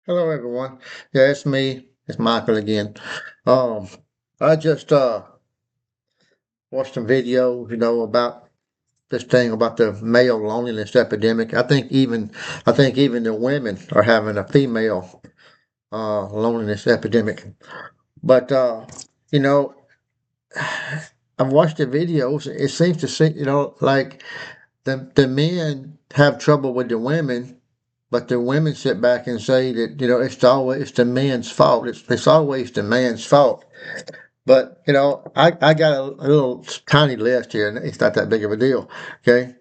Hello, everyone. Yeah, it's me. It's Michael again. Um, I just watched some videos, about this thing about the male loneliness epidemic. I think even the women are having a female loneliness epidemic. But you know, I've watched the videos. It seems to see, like the men have trouble with the women, but the women sit back and say that it's the man's fault. It's always the man's fault. But I got a little tiny list here, and it's not that big of a deal. Okay,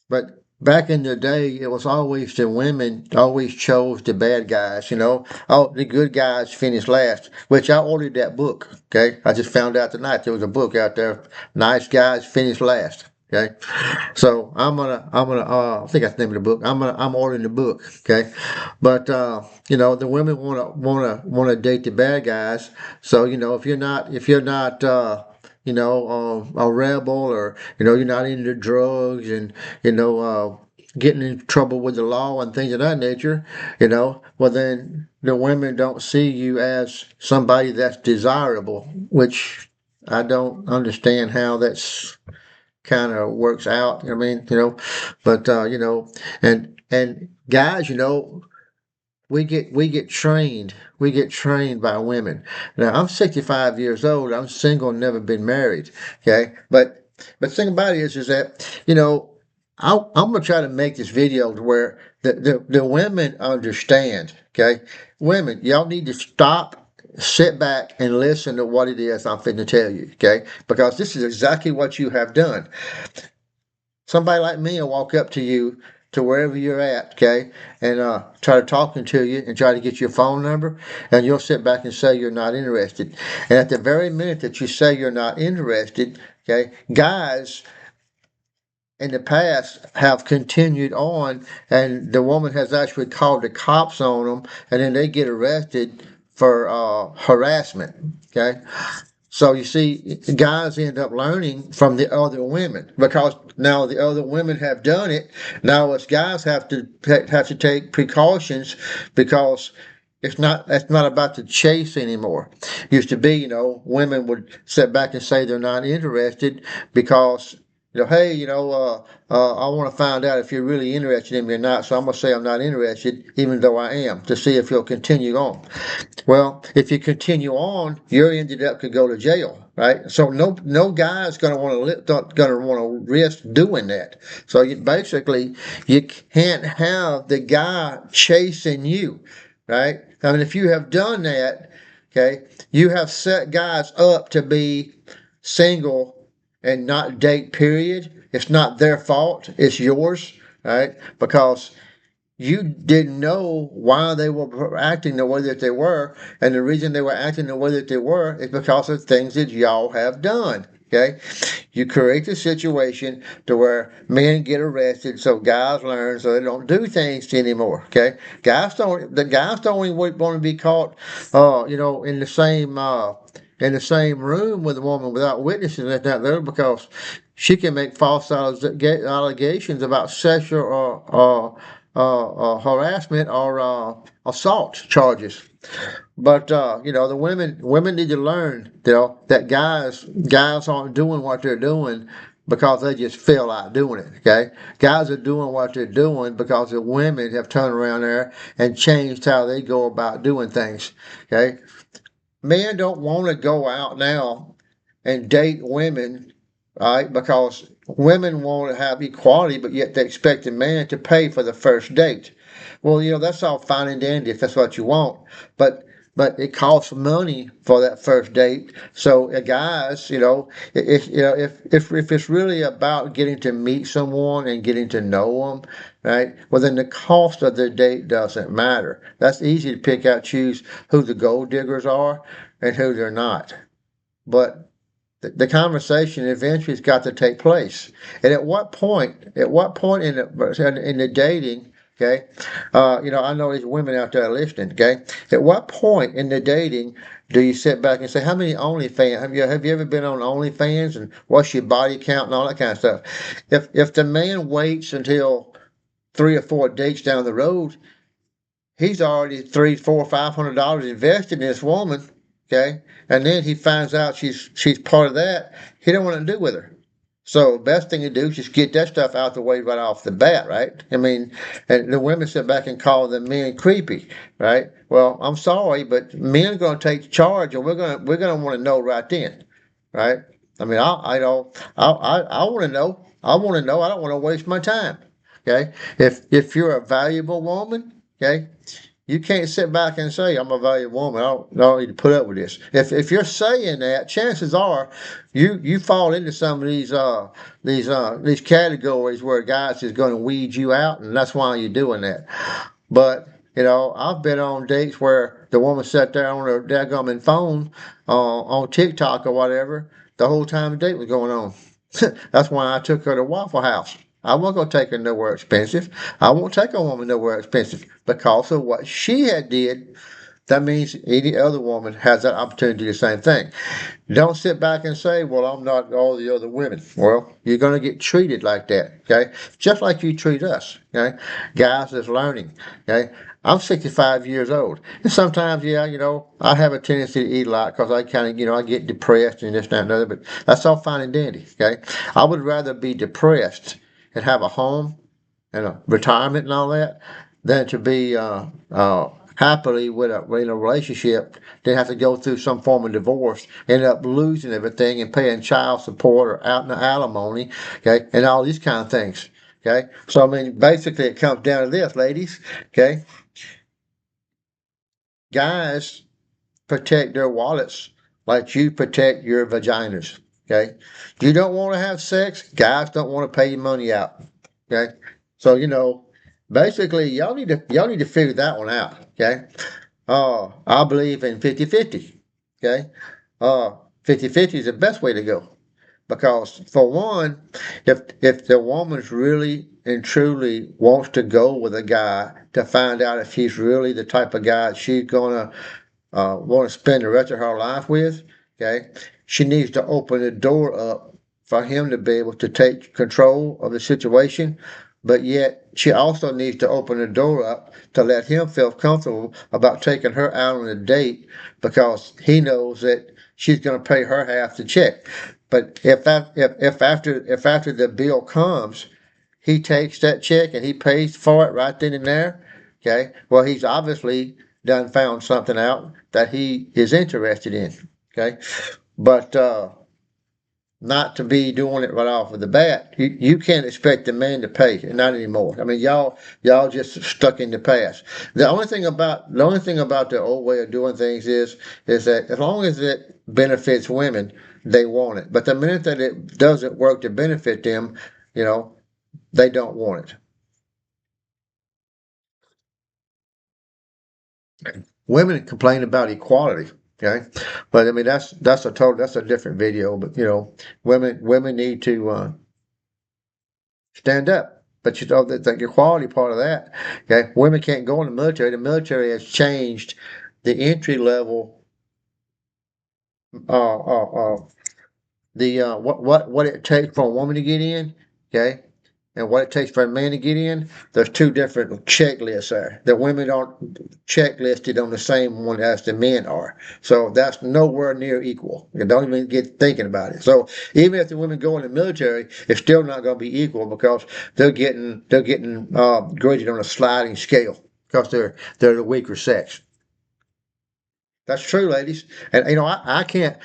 but back in the day, it was always the women always chose the bad guys. Oh, the good guys finish last. Which I ordered that book. Okay, I just found out tonight there was a book out there. Nice guys finish last. Okay, so I think that's the name of the book. I'm ordering the book. Okay, but the women wanna date the bad guys. So if you're not a rebel, or you're not into drugs, and getting in trouble with the law and things of that nature, well, then the women don't see you as somebody that's desirable, which I don't understand how that's kind of works out. I mean, but and guys, we get trained. We get trained by women. Now, I'm 65 years old. I'm single, never been married. Okay, but the thing about it is that I'm gonna try to make this video to where the women understand. Okay, women, y'all need to stop. Sit back and listen to what it is I'm finna tell you, okay? Because this is exactly what you have done. Somebody like me will walk up to you to wherever you're at, okay, and try to talking to you and try to get your phone number, and you'll sit back and say you're not interested. And at the very minute that you say you're not interested, okay, guys in the past have continued on, and the woman has actually called the cops on them, and then they get arrested for harassment, okay. So you see, guys end up learning from the other women, because now the other women have done it. Now us guys have to take precautions, because it's not about the chase anymore. Used to be, women would sit back and say they're not interested because hey, I want to find out if you're really interested in me or not. So I'm gonna say I'm not interested, even though I am, to see if you'll continue on. Well, if you continue on, you're ended up could go to jail, right? So no guy's gonna want to risk doing that. So basically, you can't have the guy chasing you, right? I mean, if you have done that, okay, you have set guys up to be single and not date. Period. It's not their fault. It's yours, right? Because you didn't know why they were acting the way that they were, and the reason they were acting the way that they were is because of things that y'all have done. Okay, you create the situation to where men get arrested, so guys learn, so they don't do things anymore. Okay, the guys don't even want to be caught, in the same room with a woman without witnesses and that there, because she can make false allegations about sexual harassment or assault charges. But the women need to learn, that guys aren't doing what they're doing because they just feel like doing it. Okay, guys are doing what they're doing because the women have turned around there and changed how they go about doing things. Okay, men don't want to go out now and date women, right? Because women want to have equality, but yet they expect a man to pay for the first date. Well, that's all fine and dandy if that's what you want, but it costs money for that first date. So, guys, if it's really about getting to meet someone and getting to know them, right? Well, then the cost of the date doesn't matter. That's easy to pick out, choose who the gold diggers are and who they're not. But the conversation eventually has got to take place. And at what point in the dating, okay, I know there's women out there listening, okay, at what point in the dating do you sit back and say, how many OnlyFans, have you ever been on OnlyFans, and what's your body count and all that kind of stuff? If the man waits until 3 or 4 dates down the road, he's already three, four, $500 invested in this woman, okay, and then he finds out she's part of that. He don't want to do with her. So best thing to do is just get that stuff out the way right off the bat, right? I mean, and the women sit back and call the men creepy, right? Well, I'm sorry, but men are going to take charge, and we're gonna want to know right then, right? I mean, I don't, I want to know. I want to know. I don't want to waste my time. Okay, if you're a valuable woman, okay, you can't sit back and say, I'm a valuable woman. I don't need to put up with this. If you're saying that, chances are you fall into some of these categories where guys is going to weed you out, and that's why you're doing that. But I've been on dates where the woman sat there on her daggum phone on TikTok or whatever the whole time the date was going on. That's why I took her to Waffle House. I wasn't going to take her nowhere expensive. I won't take a woman nowhere expensive because of what she had did. That means any other woman has that opportunity to do the same thing. Don't sit back and say, well, I'm not all the other women. Well, you're going to get treated like that, okay? Just like you treat us, okay? Guys that's learning, okay? I'm 65 years old. And sometimes, yeah, I have a tendency to eat a lot because I kind of, I get depressed and this, that, and other, but that's all fine and dandy, okay? I would rather be depressed and have a home and a retirement and all that than to be happily in a relationship, then have to go through some form of divorce, end up losing everything and paying child support or out in the alimony, okay, and all these kind of things. Okay, so I mean, basically, it comes down to this, ladies. Okay, guys protect their wallets like you protect your vaginas. Okay, you don't want to have sex, guys don't want to pay your money out. Okay, so basically, y'all need to figure that one out. Okay, I believe in 50-50. Okay, 50-50 is the best way to go. Because for one, if the woman's really and truly wants to go with a guy to find out if he's really the type of guy she's gonna want to spend the rest of her life with, okay, she needs to open the door up for him to be able to take control of the situation. But yet, she also needs to open the door up to let him feel comfortable about taking her out on a date because he knows that she's going to pay her half the check. But if after the bill comes, he takes that check and he pays for it right then and there, okay, well, he's obviously done found something out that he is interested in, okay, but not to be doing it right off of the bat. You can't expect the man to pay, not anymore. I mean, y'all just stuck in the past. The only thing about the old way of doing things is that as long as it benefits women, they want it. But the minute that it doesn't work to benefit them, you know, they don't want it. Women complain about equality, okay, but I mean that's a different video. But women need to stand up. But the equality part of that, okay, women can't go in the military. The military has changed the entry level, uh, uh, uh, what it takes for a woman to get in, okay, and what it takes for a man to get in. There's two different checklists there. The women aren't checklisted on the same one as the men are, so that's nowhere near equal. You don't even get thinking about it. So even if the women go in the military, it's still not going to be equal because they're getting graded on a sliding scale because they're the weaker sex. That's true, ladies. And I can't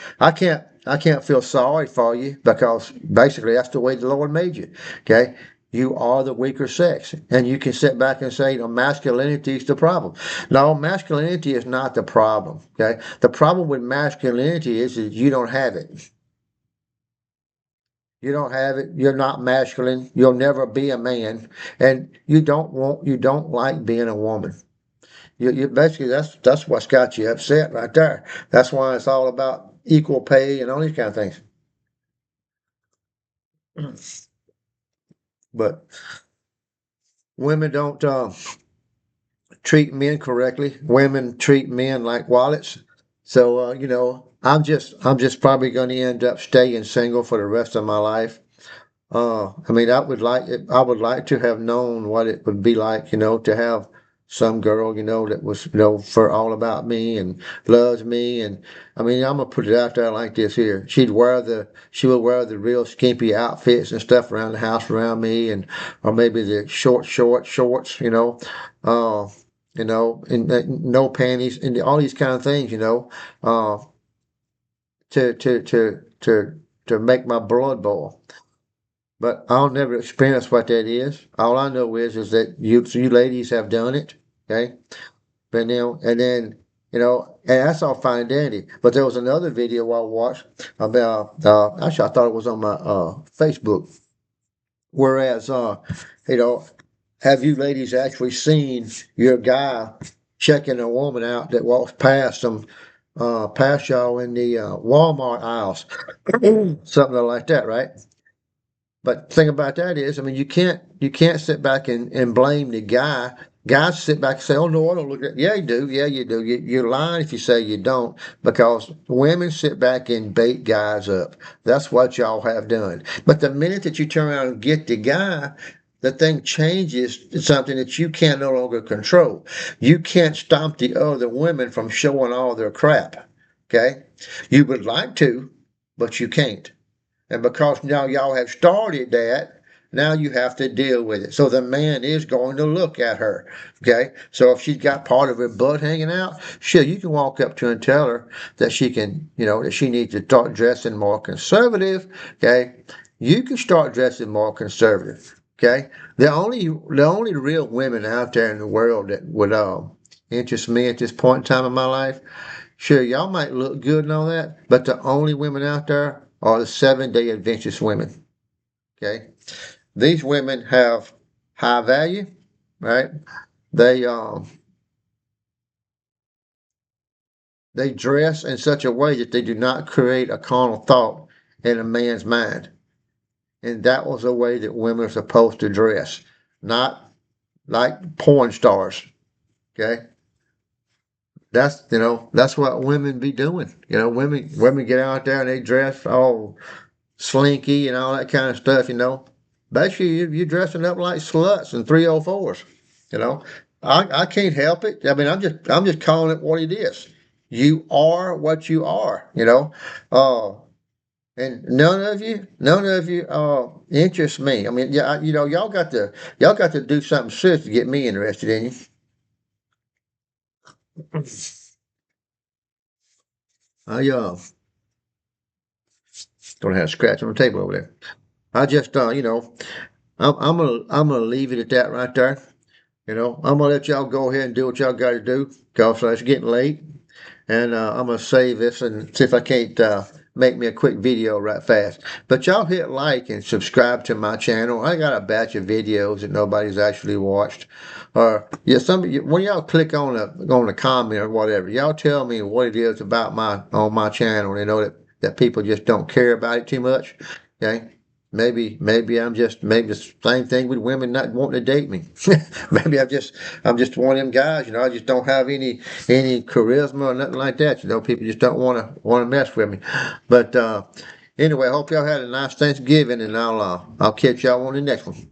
feel sorry for you because basically that's the way the Lord made you. Okay. You are the weaker sex. And you can sit back and say, masculinity is the problem. No, masculinity is not the problem. Okay. The problem with masculinity is that you don't have it. You don't have it. You're not masculine. You'll never be a man. And you don't like being a woman. You basically that's what's got you upset right there. That's why it's all about equal pay and all these kind of things. But women don't treat men correctly. Women treat men like wallets. So I'm just probably going to end up staying single for the rest of my life. I mean, I would like to have known what it would be like, to have some girl, that was, for all about me and loves me. And I mean, I'm gonna put it out there like this here. She would wear the real skimpy outfits and stuff around the house around me, and or maybe the shorts, uh, and no panties and all these kind of things, uh, to to to to to make my blood boil. But I'll never experience what that is. All I know is that you ladies have done it. Okay. And then, and that's all fine and dandy. But there was another video I watched about, actually, I thought it was on my Facebook. Whereas, you know, have you ladies actually seen your guy checking a woman out that walks past them, past y'all in the Walmart aisles, something like that, right? But the thing about that is, I mean, you can't sit back and blame the guy. Guys sit back and say, "Oh no, I don't look at." Yeah, you do. Yeah, you do. You're lying if you say you don't, because women sit back and bait guys up. That's what y'all have done. But the minute that you turn around and get the guy, the thing changes to something that you can no longer control. You can't stop the other women from showing all their crap. Okay, you would like to, but you can't. And because now y'all have started that, now you have to deal with it. So the man is going to look at her. Okay. So if she's got part of her butt hanging out, sure, you can walk up to her and tell her that she can, that she needs to start dressing more conservative. Okay. You can start dressing more conservative. Okay. The only real women out there in the world that would interest me at this point in time in my life. Sure, y'all might look good and all that, but the only women out there are the 7 Day Adventist women. Okay, these women have high value, right? They they dress in such a way that they do not create a carnal thought in a man's mind, and that was the way that women are supposed to dress, not like porn stars. Okay, that's what women be doing. Women get out there and they dress all slinky and all that kind of stuff. Basically, you're dressing up like sluts and 304s. You know, I can't help it. I mean, I'm just calling it what it is. You are what you are. Uh, and none of you interest me. I mean, yeah, y'all got to do something serious to get me interested in you. I don't have a scratch on the table over there. I just I'm gonna leave it at that right there. I'm gonna let y'all go ahead and do what y'all got to do because it's getting late, and I'm gonna save this and see if I can't make me a quick video right fast. But y'all hit like and subscribe to my channel. I got a batch of videos that nobody's actually watched. Or yeah, when y'all click on a comment or whatever, y'all tell me what it is about my on my channel. That people just don't care about it too much. Okay. Maybe maybe the same thing with women not wanting to date me. Maybe I'm just one of them guys. I just don't have any charisma or nothing like that. People just don't want to mess with me. But anyway, I hope y'all had a nice Thanksgiving, and I'll catch y'all on the next one.